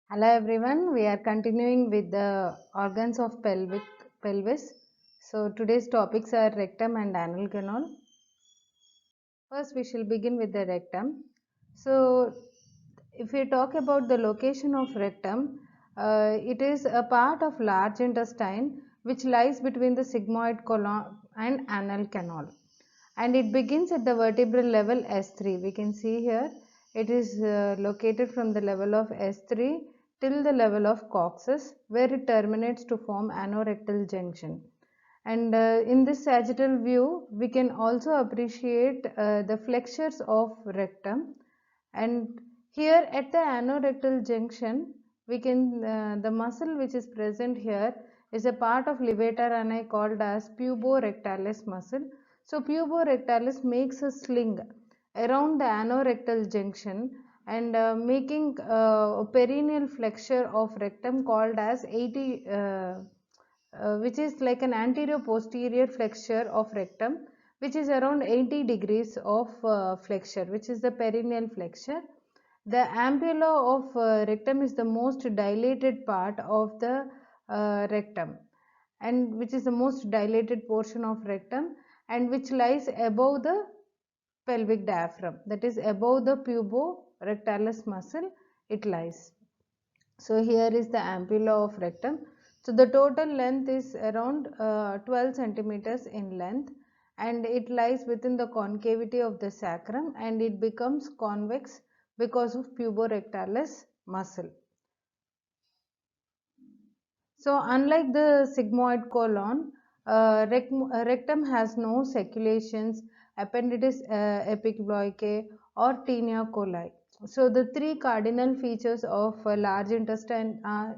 Hello everyone, we are continuing with the organs of pelvis. So today's topics are rectum and anal canal. First we shall begin with the rectum. So if we talk about the location of rectum, it is a part of large intestine which lies between the sigmoid colon and anal canal, and it begins at the vertebral level S3. We can see here it is located from the level of S3 till the level of coccyx, where it terminates to form anorectal junction. And in this sagittal view we can also appreciate the flexures of rectum, and here at the anorectal junction we can the muscle which is present here is a part of levator ani called as puborectalis muscle. So puborectalis makes a sling around the anorectal junction and making a perineal flexure of rectum called as 80 which is like an anterior posterior flexure of rectum, which is around 80 degrees of flexure, which is the perineal flexure. The ampulla of rectum is the most dilated part of the rectum, and which is the most dilated portion of rectum, and which lies above the pelvic diaphragm, that is above the puborectalis muscle it lies. So here is the ampulla of rectum. So the total length is around 12 centimeters in length, and it lies within the concavity of the sacrum, and it becomes convex because of puborectalis muscle. So unlike the sigmoid colon, rectum has no circulations, ependitis epiploicae or tinea coli. So the three cardinal features of large intestine are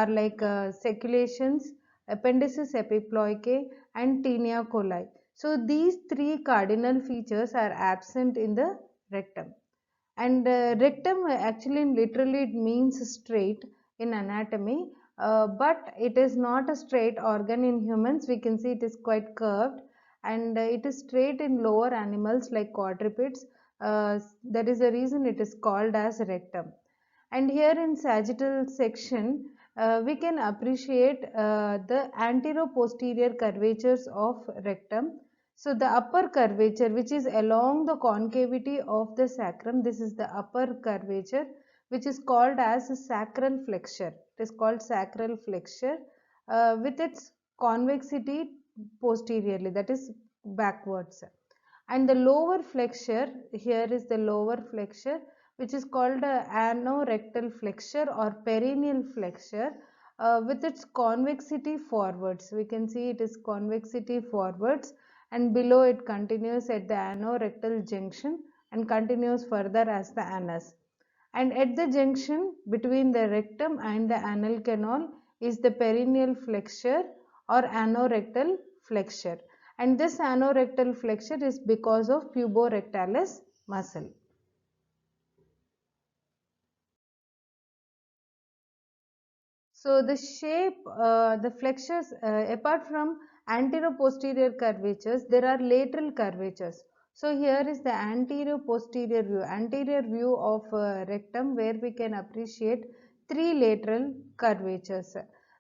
like circulations, appendices epiploicae and tinea coli. So these three cardinal features are absent in the rectum. And rectum actually literally it means straight in anatomy, but it is not a straight organ in humans. We can see it is quite curved, and it is straight in lower animals like quadrupeds. That is the reason it is called as rectum. And here in sagittal section we can appreciate the antero-posterior curvatures of rectum. So the upper curvature, which is along the concavity of the sacrum, this is the upper curvature, which is called as a sacral flexure. It is called sacral flexure with its convexity posteriorly, that is backwards. And the lower flexure, here is the lower flexure, which is called anorectal flexure or perineal flexure with its convexity forwards. We can see it is convexity forwards, and below it continues at the anorectal junction and continues further as the anus. And at the junction between the rectum and the anal canal is the perineal flexure or anorectal flexure, and this anorectal flexure is because of puborectalis muscle. So the shape, the flexures, apart from anterior-posterior curvatures, there are lateral curvatures. So here is the anterior view of rectum, where we can appreciate three lateral curvatures.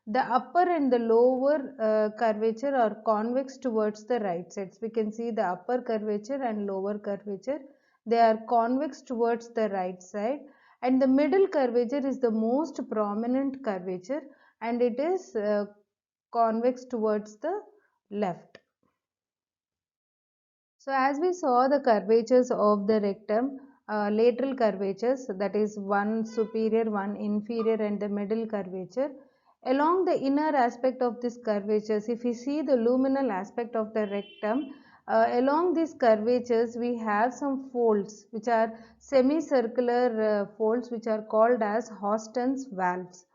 The upper and the lower curvature are convex towards the right sides. We can see the upper curvature and lower curvature. They are convex towards the right side, and the middle curvature is the most prominent curvature, and it is convex towards the left. So as we saw the curvatures of the rectum, lateral curvatures, that is one superior, one inferior, and the middle curvature. Along the inner aspect of this curvatures, if we see the luminal aspect of the rectum, along these curvatures we have some folds which are semicircular folds which are called as Houston's valves.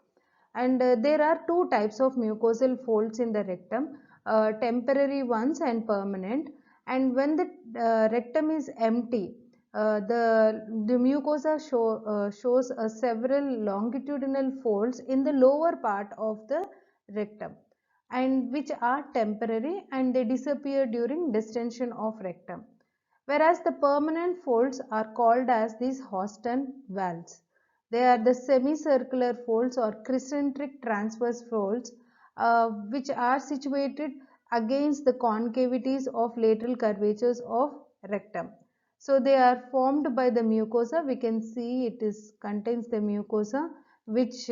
And there are two types of mucosal folds in the rectum, temporary ones and permanent. And when the rectum is empty, the mucosa shows several longitudinal folds in the lower part of the rectum, and which are temporary and they disappear during distension of rectum, whereas the permanent folds are called as these Houston valves. They are the semicircular folds or concentric transverse folds which are situated against the concavities of lateral curvatures of rectum. So they are formed by the mucosa. We can see it contains the mucosa which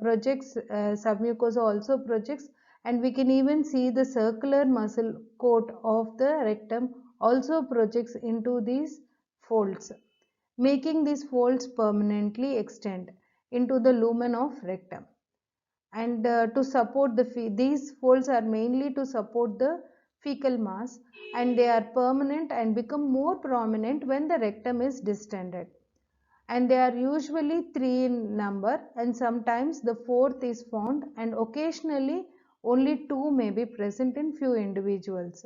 projects, submucosa also projects, and we can even see the circular muscle coat of the rectum also projects into these folds, making these folds permanently extend into the lumen of rectum. And to support these folds are mainly to support the fecal mass, and they are permanent and become more prominent when the rectum is distended. And they are usually 3 in number, and sometimes the fourth is found, and occasionally only 2 may be present in few individuals,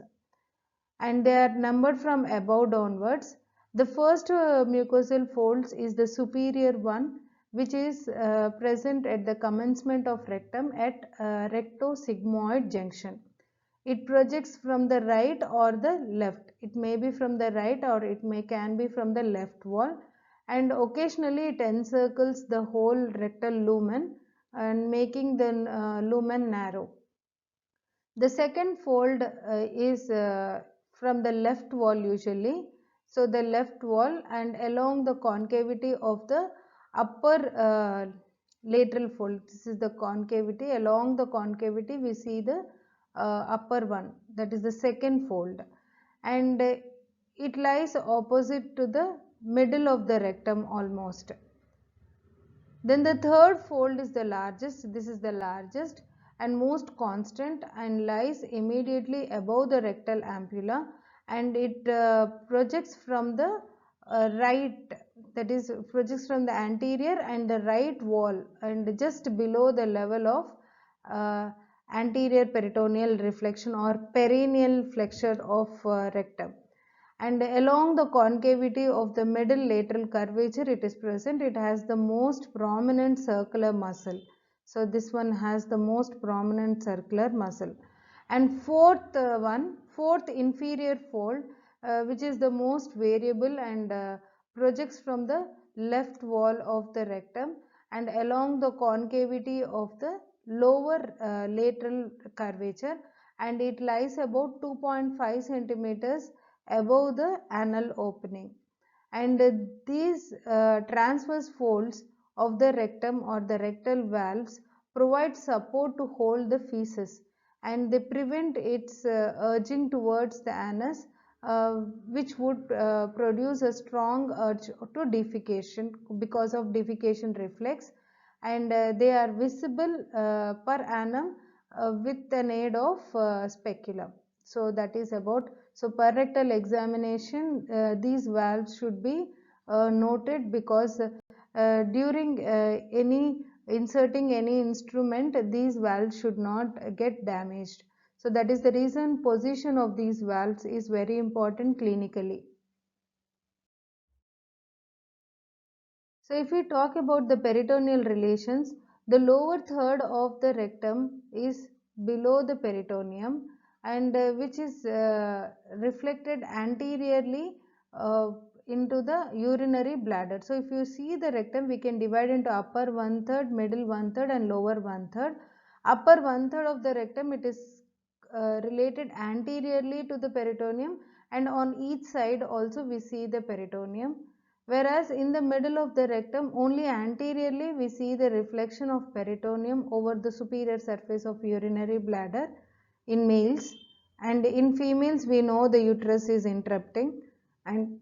and they are numbered from above downwards. The first mucosal folds is the superior one, which is present at the commencement of rectum at rectosigmoid junction. It projects from the right or the left. It may be from the right or can be from the left wall, and occasionally it encircles the whole rectal lumen and making the lumen narrow. The second fold is from the left wall usually. So the left wall and along the concavity of the upper lateral fold. This is the concavity. Along the concavity we see the upper one, that is the second fold, and it lies opposite to the middle of the rectum almost. Then the third fold is the largest. This is the largest and most constant and lies immediately above the rectal ampulla, and it projects from the right, that is projects from the anterior and the right wall and just below the level of uh, anterior peritoneal reflection or perineal flexure of rectum. And along the concavity of the middle lateral curvature it is present. It has the most prominent circular muscle. So this one has the most prominent circular muscle. And fourth inferior fold, which is the most variable and projects from the left wall of the rectum and along the concavity of the lower lateral curvature, and it lies about 2.5 centimeters above the anal opening. And these transverse folds of the rectum or the rectal valves provide support to hold the feces, and they prevent its urging towards the anus, which would produce a strong urge to defecation because of defecation reflex, and they are visible per annum with an aid of speculum. So that is about, so per rectal examination these valves should be noted, because during any inserting any instrument these valves should not get damaged. So that is the reason position of these valves is very important clinically. So if we talk about the peritoneal relations, the lower third of the rectum is below the peritoneum, and which is reflected anteriorly into the urinary bladder. So if you see the rectum, we can divide into upper 1/3, middle 1/3 and lower 1/3. Upper 1/3 of the rectum, it is related anteriorly to the peritoneum, and on each side also we see the peritoneum. Whereas in the middle of the rectum, only anteriorly we see the reflection of peritoneum over the superior surface of urinary bladder in males, and in females we know the uterus is interrupting. And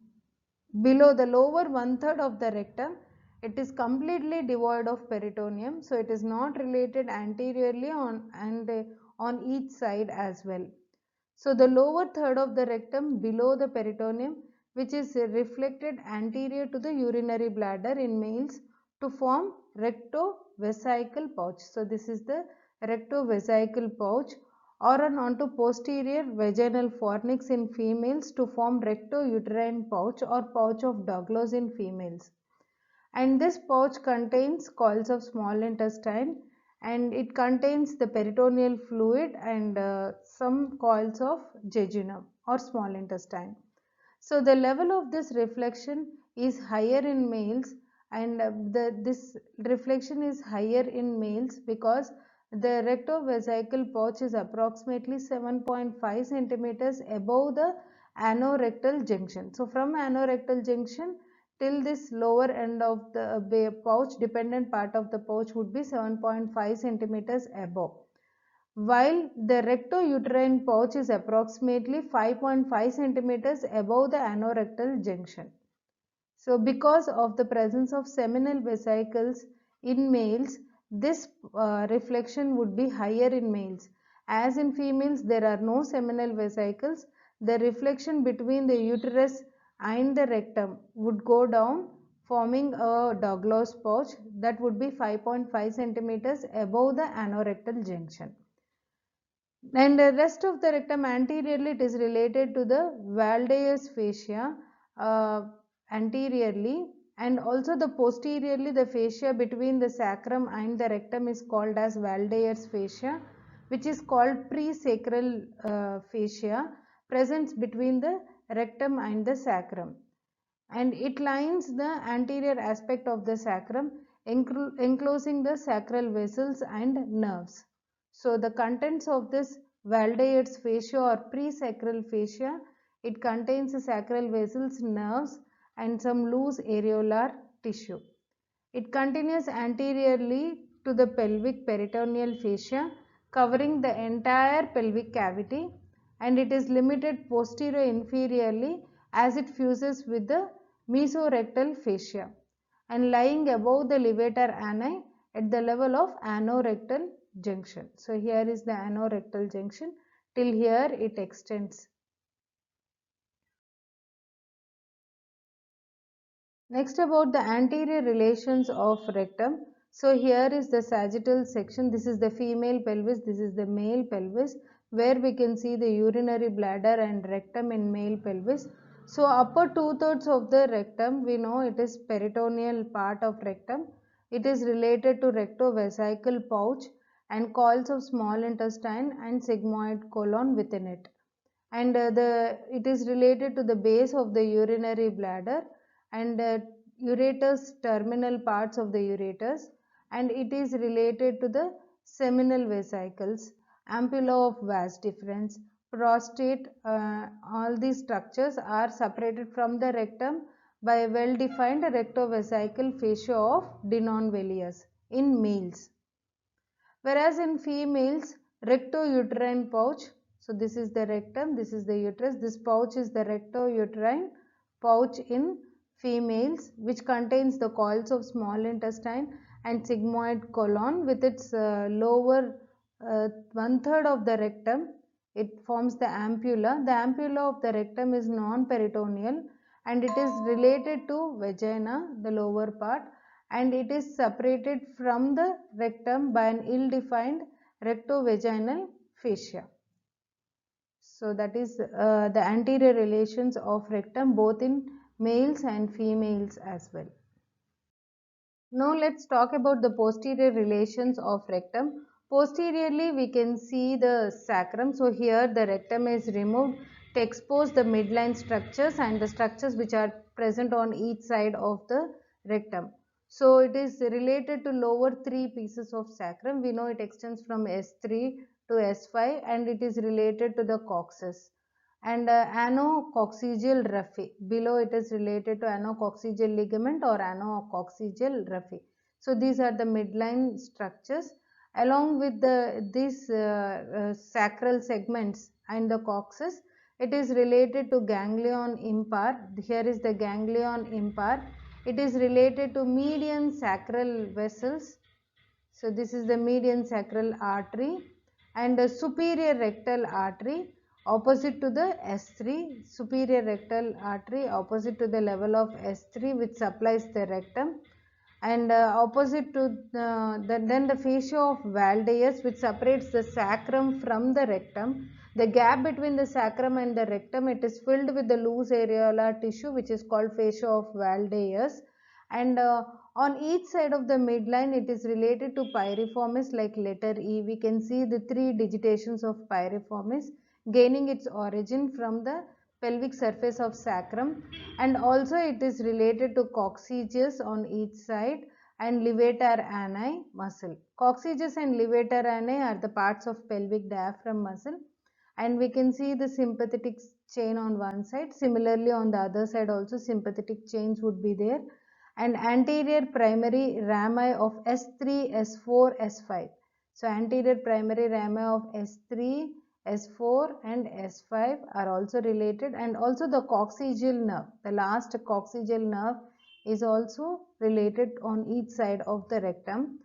below the lower 1/3 of the rectum, it is completely devoid of peritoneum, so it is not related anteriorly on each side as well. So the lower third of the rectum below the peritoneum, which is reflected anterior to the urinary bladder in males to form rectovesical pouch. So this is the rectovesical pouch, or onto posterior vaginal fornix in females to form rectouterine pouch or pouch of Douglas in females. And this pouch contains coils of small intestine, and it contains the peritoneal fluid and some coils of jejunum or small intestine. So the level of this reflection is higher in males, and this reflection is higher in males because the rectovesical pouch is approximately 7.5 centimeters above the anorectal junction. So from anorectal junction till this lower end of the pouch, dependent part of the pouch would be 7.5 centimeters above, while the rectouterine pouch is approximately 5.5 centimeters above the anorectal junction. So because of the presence of seminal vesicles in males, this reflection would be higher in males. As in females there are no seminal vesicles, the reflection between the uterus and the rectum would go down, forming a Douglas pouch that would be 5.5 centimeters above the anorectal junction. And the rest of the rectum anteriorly, it is related to the Valdeus fascia anteriorly, and also the posteriorly the fascia between the sacrum and the rectum is called as Valdeus fascia, which is called presacral fascia, presents between the rectum and the sacrum, and it lines the anterior aspect of the sacrum, enclosing the sacral vessels and nerves. So the contents of this Valdeus fascia or presacral fascia, it contains the sacral vessels, nerves and some loose areolar tissue. It continues anteriorly to the pelvic peritoneal fascia, covering the entire pelvic cavity, and it is limited posterior inferiorly as it fuses with the mesorectal fascia and lying above the levator ani at the level of anorectal junction. So here is the anorectal junction, till here it extends. Next, about the anterior relations of rectum. So here is the sagittal section. This is the female pelvis, this is the male pelvis, where we can see the urinary bladder and rectum in male pelvis. So upper 2/3 of the rectum, we know it is peritoneal part of rectum. It is related to rectovesical pouch and coils of small intestine and sigmoid colon within it. And it is related to the base of the urinary bladder and ureters, terminal parts of the ureters, and it is related to the seminal vesicles, ampulla of vas deferens, prostate. All these structures are separated from the rectum by a well defined rectovesical fascia of Denonvelius in males. Whereas in females, rectouterine pouch, so this is the rectum, this is the uterus, this pouch is the rectouterine pouch in females, which contains the coils of small intestine and sigmoid colon with its lower 1/3 of the rectum. It forms the ampulla. The ampulla of the rectum is non-peritoneal and it is related to vagina, the lower part, and it is separated from the rectum by an ill-defined rectovaginal fascia. So that is the anterior relations of rectum both in males and females as well. Now let's talk about the posterior relations of rectum. Posteriorly we can see the sacrum. So here the rectum is removed to expose the midline structures and the structures which are present on each side of the rectum. So it is related to lower 3 pieces of sacrum. We know it extends from S3 to S5 and it is related to the coccyx. And anococcygeal raphe, below it is related to anococcygeal ligament or anococcygeal raphe. So these are the midline structures. Along with these sacral segments and the coccyx, it is related to ganglion impar. Here is the ganglion impar. It is related to median sacral vessels. So this is the median sacral artery and the superior rectal artery opposite to the S3, superior rectal artery opposite to the level of S3 which supplies the rectum, and opposite to then the fascia of Valdeus which separates the sacrum from the rectum. The gap between the sacrum and the rectum, it is filled with the loose areolar tissue which is called fascia of Valdeus, and on each side of the midline it is related to piriformis like letter E. We can see the 3 digitations of piriformis gaining its origin from the pelvic surface of sacrum, and also it is related to coccygeus on each side and levator ani muscle. Coccygeus and levator ani are the parts of pelvic diaphragm muscle, and we can see the sympathetic chain on one side. Similarly, on the other side also sympathetic chains would be there, and anterior primary rami of S3, S4, S5. So anterior primary rami of S3, S4 and S5 are also related, and also the coccygeal nerve, the last coccygeal nerve is also related on each side of the rectum,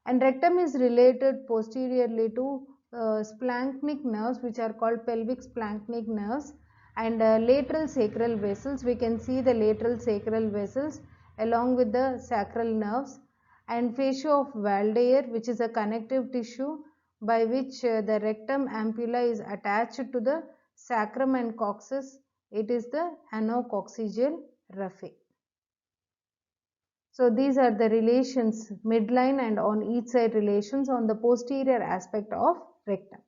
and rectum is related posteriorly to splanchnic nerves, which are called pelvic splanchnic nerves, and lateral sacral vessels. We can see the lateral sacral vessels along with the sacral nerves, and fascia of Waldeyer, which is a connective tissue by which the rectum ampulla is attached to the sacrum and coccyx. It is the anococcygeal raphe. So these are the relations, midline and on each side relations on the posterior aspect of rectum.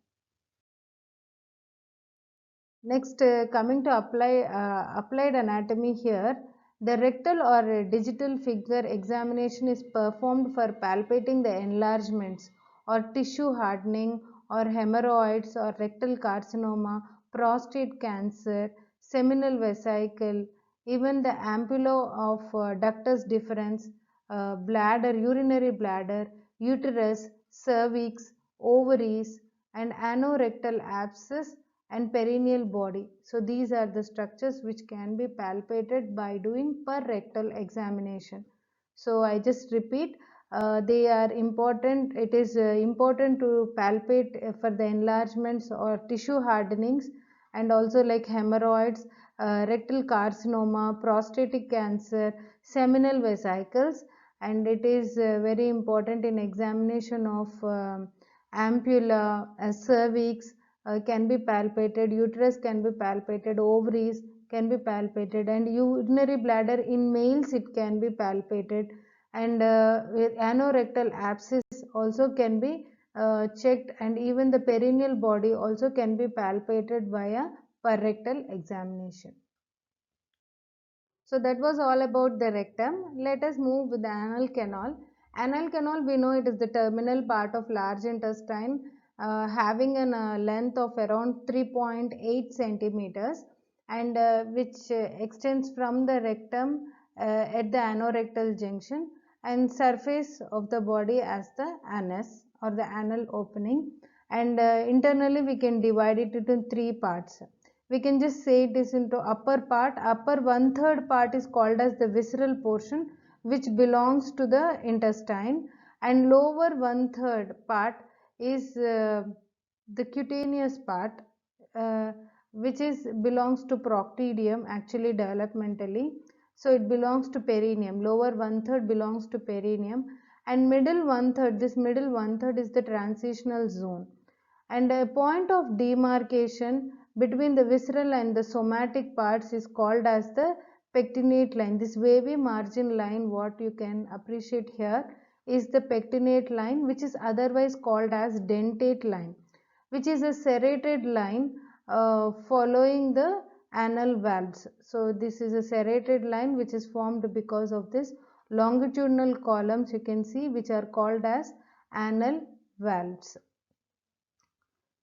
Next, coming to applied anatomy here, the rectal or digital figure examination is performed for palpating the enlargements or tissue hardening or hemorrhoids or rectal carcinoma, prostate cancer, seminal vesicle, even the ampulla of ductus deferens, bladder, urinary bladder, uterus, cervix, ovaries, and anorectal abscess and perineal body. So these are the structures which can be palpated by doing per rectal examination. So I just repeat, they are important. It is important to palpate for the enlargements or tissue hardenings, and also like hemorrhoids, rectal carcinoma, prostatic cancer, seminal vesicles, and it is very important in examination of ampulla, cervix, can be palpated, uterus can be palpated, ovaries can be palpated, and urinary bladder in males it can be palpated, and anorectal abscess also can be checked, and even the perineal body also can be palpated via rectal examination. So that was all about the rectum. Let us move with the anal canal. Anal canal, we know it is the terminal part of large intestine, having a length of around 3.8 centimeters, and which extends from the rectum at the anorectal junction and surface of the body as the anus or the anal opening, and internally we can divide it into three parts. We can just say it is into upper part. Upper 1/3 part is called as the visceral portion, which belongs to the intestine, and lower 1/3 part is the cutaneous part, which is belongs to proctidium actually developmentally. So it belongs to perineum. Lower 1/3 belongs to perineum, and middle 1/3, this middle 1/3 is the transitional zone, and a point of demarcation between the visceral and the somatic parts is called as the pectinate line. This wavy margin line, what you can appreciate here, is the pectinate line, which is otherwise called as dentate line, which is a serrated line following the anal valves. So this is a serrated line which is formed because of this longitudinal columns you can see, which are called as anal valves.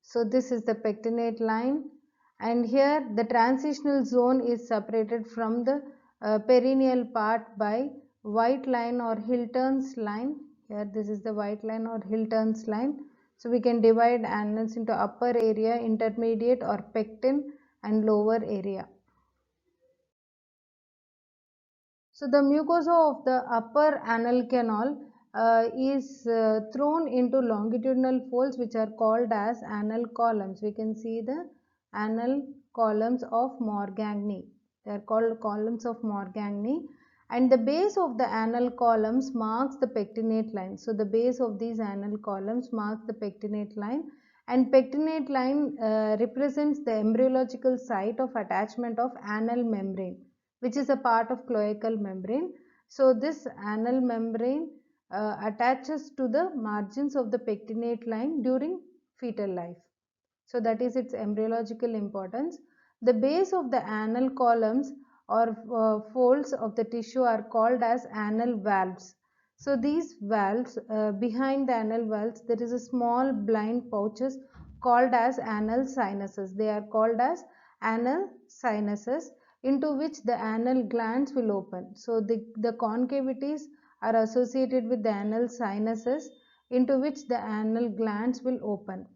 So this is the pectinate line, and here the transitional zone is separated from the perineal part by white line or Hilton's line. Here this is the white line or Hilton's line. So we can divide anals into upper area, intermediate or pectin, and lower area. So the mucosa of the upper anal canal is thrown into longitudinal folds which are called as anal columns. We can see the anal columns of Morgagni. They are called columns of Morgagni, and the base of the anal columns marks the pectinate line. So the base of these anal columns marks the pectinate line, and pectinate line represents the embryological site of attachment of anal membrane, which is a part of cloacal membrane. So this anal membrane attaches to the margins of the pectinate line during fetal life. So that is its embryological importance. The base of the anal columns or folds of the tissue are called as anal valves. So these valves, behind the anal valves, there is a small blind pouches called as anal sinuses. They are called as anal sinuses, into which the anal glands will open. So the concavities are associated with the anal sinuses, into which the anal glands will open.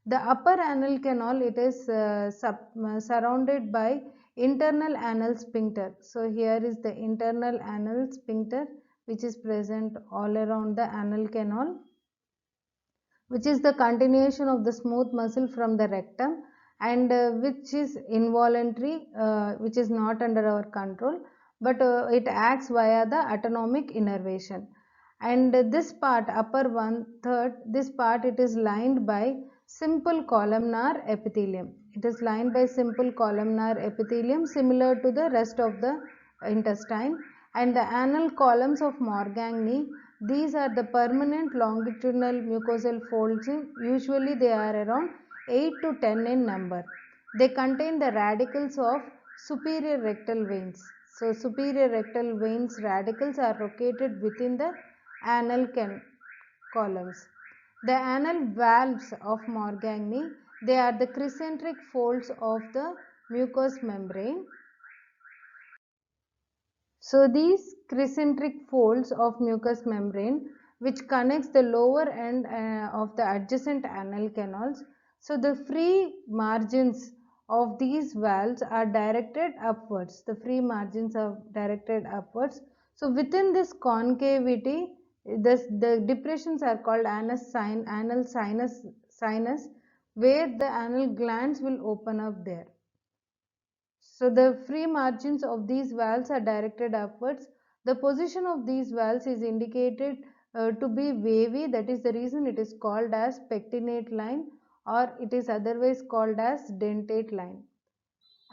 The upper anal canal, it is surrounded by internal anal sphincter. So here is the internal anal sphincter which is present all around the anal canal, which is the continuation of the smooth muscle from the rectum, and which is involuntary, which is not under our control, but it acts via the autonomic innervation. And this part, upper one third, this part, it is lined by simple columnar epithelium. It is lined by simple columnar epithelium similar to the rest of the intestine. And the anal columns of Morgagni, these are the permanent longitudinal mucosal folds. Usually they are around 8 to 10 in number. They contain the radicals of superior rectal veins. So superior rectal veins radicals are located within the anal columns. The anal valves of Morgagni, they are the concentric folds of the mucous membrane. So these concentric folds of mucous membrane, which connects the lower end of the adjacent anal canals. So the free margins of these valves are directed upwards. The free margins are directed upwards. So within this concavity, the depressions are called anal sinus, where the anal glands will open up there. So the free margins of these valves are directed upwards. The position of these valves is indicated to be wavy. That is the reason it is called as pectinate line, or it is otherwise called as dentate line.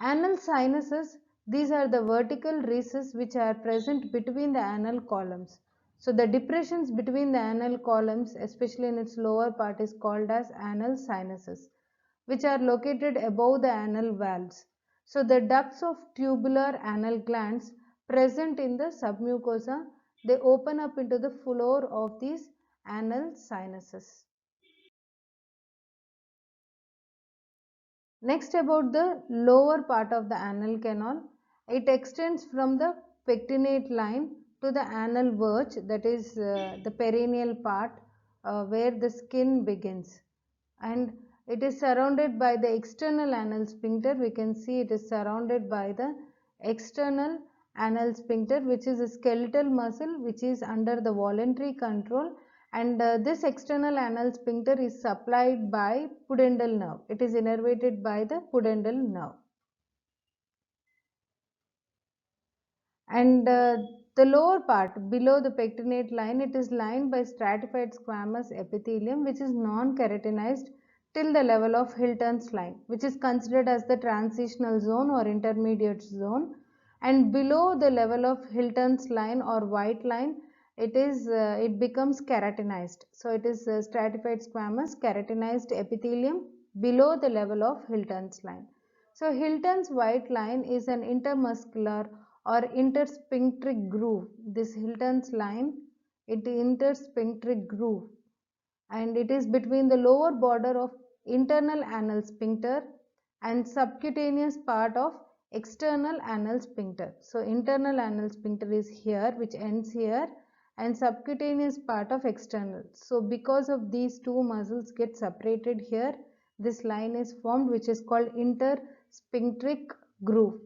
Anal sinuses, these are the vertical recesses which are present between the anal columns. So the depressions between the anal columns, especially in its lower part, is called as anal sinuses, which are located above the anal valves. So the ducts of tubular anal glands present in the submucosa, they open up into the floor of these anal sinuses. Next, about the lower part of the anal canal, it extends from the pectinate line to the anal verge, that is the perineal part where the skin begins, and it is surrounded by the external anal sphincter. We can see it is surrounded by the external anal sphincter, which is a skeletal muscle which is under the voluntary control, and this external anal sphincter is supplied by pudendal nerve. It is innervated by the pudendal nerve. And the lower part below the pectinate line, it is lined by stratified squamous epithelium which is non-keratinized till the level of Hilton's line, which is considered as the transitional zone or intermediate zone. And below the level of Hilton's line or white line, it becomes keratinized. So it is stratified squamous keratinized epithelium below the level of Hilton's line. So Hilton's white line is an intermuscular or intersphincteric groove. This Hilton's line, it intersphincteric groove, and it is between the lower border of internal anal sphincter and subcutaneous part of external anal sphincter. So internal anal sphincter is here, which ends here, and subcutaneous part of external. So because of these two muscles get separated here, this line is formed, which is called intersphincteric groove,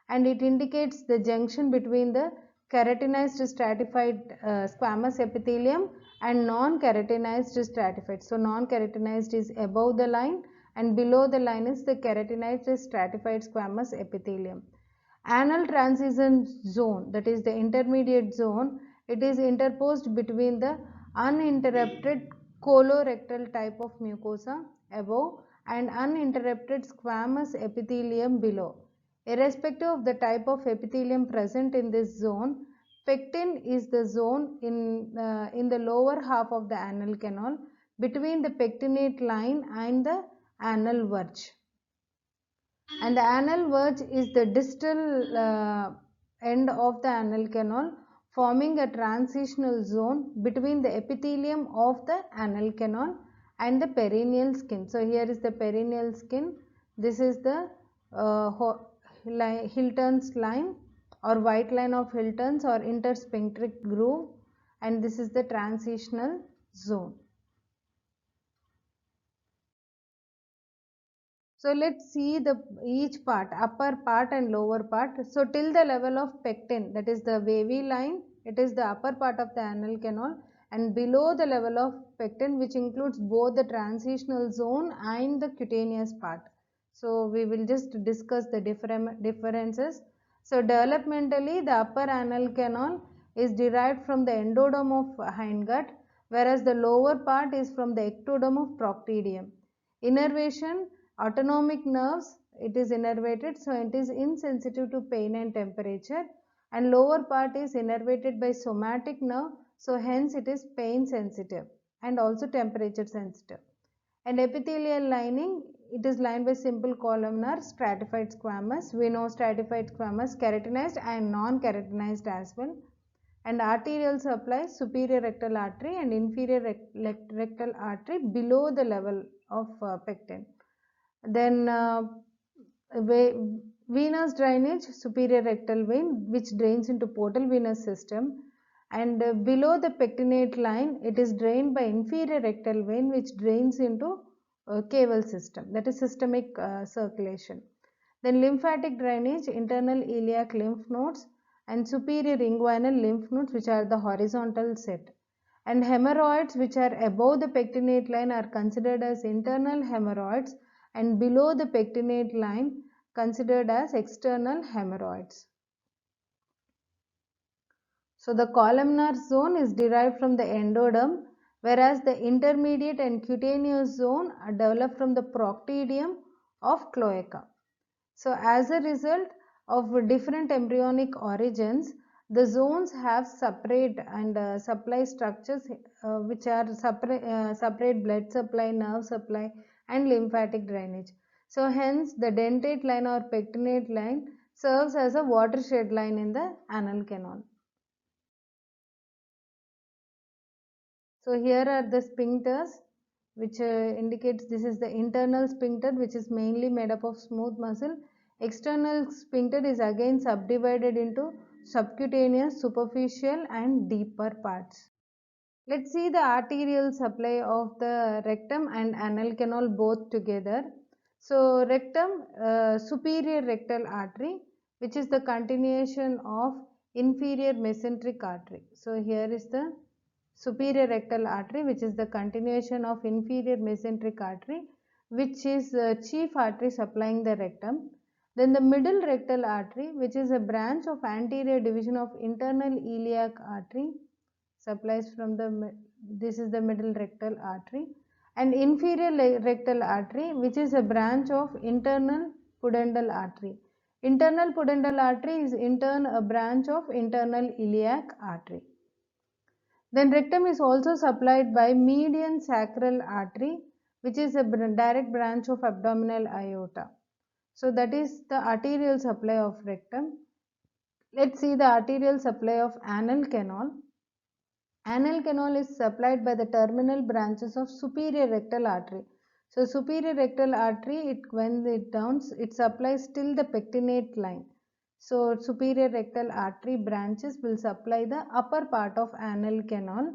and it indicates the junction between the keratinized stratified squamous epithelium and non-keratinized stratified. So non-keratinized is above the line and below the line is the keratinized stratified squamous epithelium. Anal transition zone, that is the intermediate zone, it is interposed between the uninterrupted colorectal type of mucosa above and uninterrupted squamous epithelium below. Irrespective of the type of epithelium present in this zone, pectin is the zone in the lower half of the anal canal between the pectinate line and the anal verge. And the anal verge is the distal end of the anal canal, forming a transitional zone between the epithelium of the anal canal and the perineal skin. So here is the perineal skin. This is the Hilton's line or white line of Hilton's or intersphincteric groove, and this is the transitional zone. So let's see the each part, upper part and lower part. So till the level of pecten, that is the wavy line, it is the upper part of the anal canal, and below the level of pecten, which includes both the transitional zone and the cutaneous part. So we will just discuss the differences. So developmentally, the upper anal canal is derived from the endoderm of hindgut, whereas the lower part is from the ectoderm of proctidium. Innervation, autonomic nerves, it is innervated, so it is insensitive to pain and temperature, and lower part is innervated by somatic nerve, so hence it is pain sensitive and also temperature sensitive. And epithelial lining, it is lined by simple columnar stratified squamous. We know stratified squamous, keratinized and non-keratinized as well. And arterial supply, superior rectal artery and inferior rectal artery below the level of pecten. Then venous drainage, superior rectal vein, which drains into portal venous system, and below the pectinate line, it is drained by inferior rectal vein, which drains into caval system, that is systemic circulation. Then lymphatic drainage, internal iliac lymph nodes and superior inguinal lymph nodes, which are the horizontal set. And hemorrhoids, which are above the pectinate line, are considered as internal hemorrhoids, and below the pectinate line considered as external hemorrhoids. So the columnar zone is derived from the endoderm, whereas the intermediate and cutaneous zone are developed from the proctidium of cloaca. So as a result of different embryonic origins, the zones have separate and supply structures which are separate blood supply, nerve supply and lymphatic drainage. So hence the dentate line or pectinate line serves as a watershed line in the anal canal. So here are the sphincters, which indicates this is the internal sphincter, which is mainly made up of smooth muscle. External sphincter is again subdivided into subcutaneous, superficial and deeper parts. Let's see the arterial supply of the rectum and anal canal both together. So rectum, superior rectal artery, which is the continuation of inferior mesenteric artery. So here is the superior rectal artery, which is the continuation of inferior mesenteric artery, which is chief artery supplying the rectum. Then the middle rectal artery, which is a branch of anterior division of internal iliac artery, supplies from the, this is the middle rectal artery. And inferior rectal artery, which is a branch of internal pudendal artery. Internal pudendal artery is in turn a branch of internal iliac artery. Then rectum is also supplied by median sacral artery, which is a direct branch of abdominal aorta. So that is the arterial supply of rectum. Let's see the arterial supply of anal canal. Anal canal is supplied by the terminal branches of superior rectal artery. So superior rectal artery, when it downs, it supplies till the pectinate line. So superior rectal artery branches will supply the upper part of anal canal,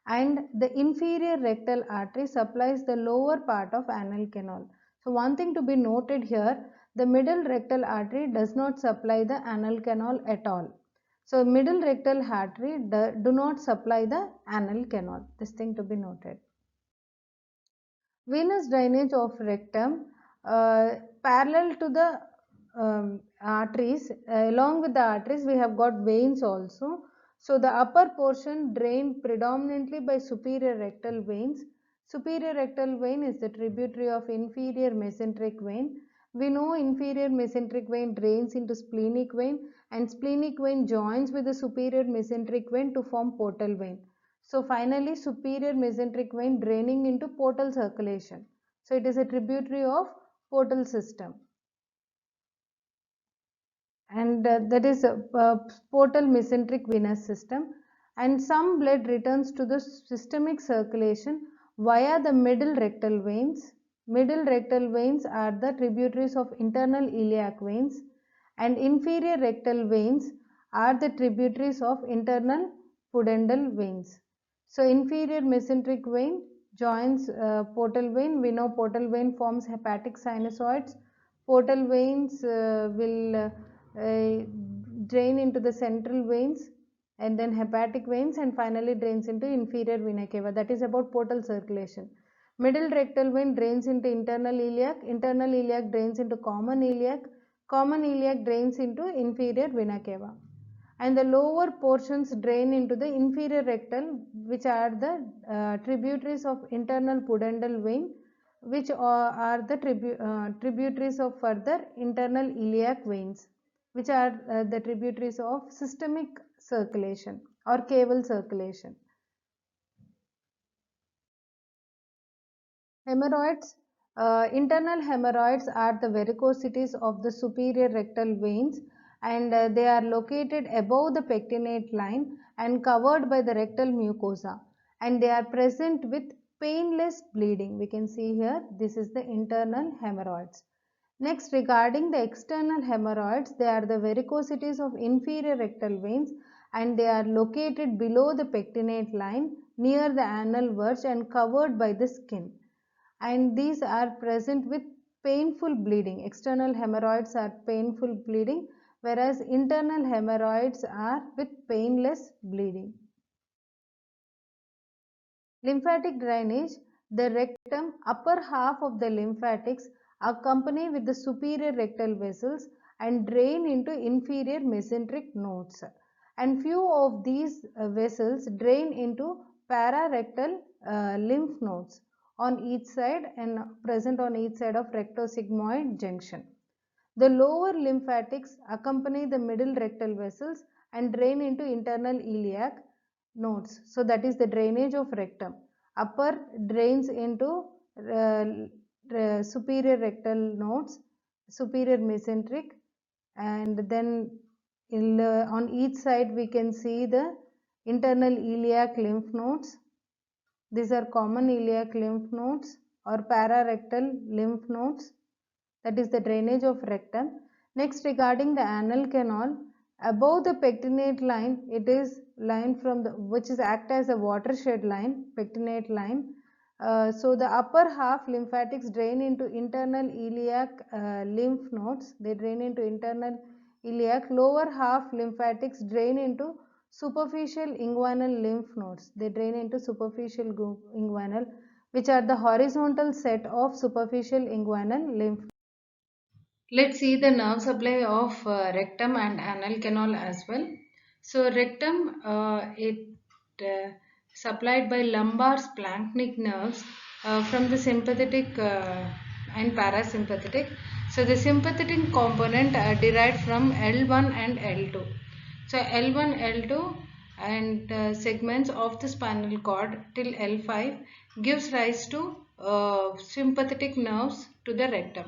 and the inferior rectal artery supplies the lower part of anal canal. So one thing to be noted here, the middle rectal artery does not supply the anal canal at all. So middle rectal artery do not supply the anal canal. This thing to be noted. Venous drainage of rectum, parallel to the arteries, along with the arteries we have got veins also. So the upper portion drained predominantly by superior rectal veins. Superior rectal vein is the tributary of inferior mesenteric vein. We know inferior mesenteric vein drains into splenic vein, and splenic vein joins with the superior mesenteric vein to form portal vein. So finally superior mesenteric vein draining into portal circulation. So it is a tributary of portal system. and that is portal mesenteric venous system, and some blood returns to the systemic circulation via the middle rectal veins. Middle rectal veins are the tributaries of internal iliac veins, and inferior rectal veins are the tributaries of internal pudendal veins. So inferior mesenteric vein joins portal vein. We know portal vein forms hepatic sinusoids. Portal veins will drain into the central veins and then hepatic veins, and finally drains into inferior vena cava. That is about portal circulation. Middle rectal vein drains into internal iliac drains into common iliac drains into inferior vena cava, and the lower portions drain into the inferior rectal, which are the tributaries of internal pudendal vein, which are the tributaries of further internal iliac veins, which are the tributaries of systemic circulation or caval circulation. Hemorrhoids. Internal hemorrhoids are the varicosities of the superior rectal veins, and they are located above the pectinate line and covered by the rectal mucosa, and they are present with painless bleeding. We can see here, this is the internal hemorrhoids. Next, regarding the external hemorrhoids, they are the varicosities of inferior rectal veins, and they are located below the pectinate line near the anal verge and covered by the skin, and these are present with painful bleeding. External hemorrhoids are painful bleeding, whereas internal hemorrhoids are with painless bleeding. Lymphatic drainage. The rectum, upper half of the lymphatics accompany with the superior rectal vessels and drain into inferior mesenteric nodes, and few of these vessels drain into pararectal lymph nodes on each side and present on each side of rectosigmoid junction. The lower lymphatics accompany the middle rectal vessels and drain into internal iliac nodes. So that is the drainage of rectum. Upper drains into superior rectal nodes, superior mesenteric, and then on each side we can see the internal iliac lymph nodes. These are common iliac lymph nodes or pararectal lymph nodes. That is the drainage of rectum. Next, regarding the anal canal, above the pectinate line, it is line from the which is act as a watershed line, pectinate line. So the upper half lymphatics drain into internal iliac lymph nodes. They drain into internal iliac. Lower half lymphatics drain into superficial inguinal lymph nodes. They drain into superficial inguinal, which are the horizontal set of superficial inguinal lymph. Let's see the nerve supply of rectum and anal canal as well. So rectum, it supplied by lumbar splanchnic nerves from the sympathetic and parasympathetic. So the sympathetic component derived from L1 and L2. So L1, L2 and segments of the spinal cord till L5 gives rise to sympathetic nerves to the rectum.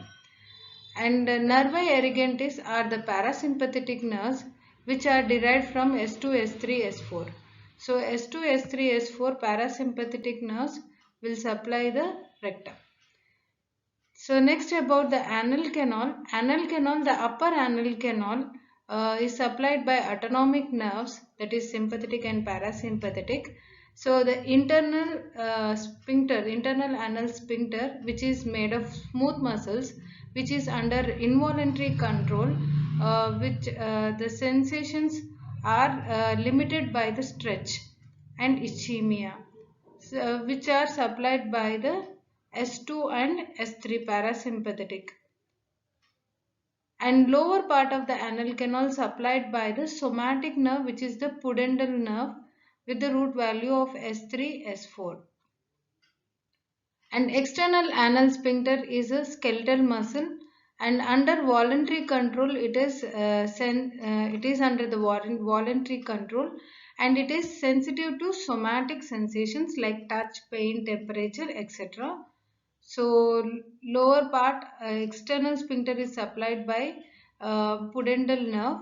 And nervi erigantis are the parasympathetic nerves which are derived from S2, S3, S4. So S2, S3, S4 parasympathetic nerves will supply the rectum. So next about the anal canal. Anal canal, the upper anal canal is supplied by autonomic nerves, that is sympathetic and parasympathetic. So the internal sphincter, internal anal sphincter, which is made of smooth muscles, which is under involuntary control, which the sensations are limited by the stretch and ischemia, so, which are supplied by the S2 and S3 parasympathetic, and lower part of the anal canal supplied by the somatic nerve, which is the pudendal nerve, with the root value of S3, S4. And external anal sphincter is a skeletal muscle, and under voluntary control it is under the voluntary control, and it is sensitive to somatic sensations like touch, pain, temperature, etc. So lower part external sphincter is supplied by pudendal nerve,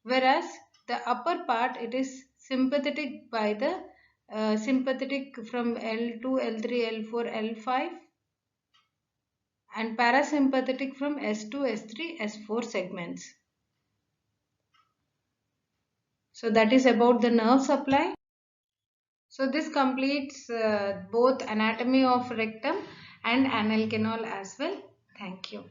whereas the upper part it is sympathetic by the sympathetic from L2, L3, L4, L5 and parasympathetic from S2, S3, S4 segments. So that is about the nerve supply. So this completes both anatomy of rectum and anal canal as well. Thank you.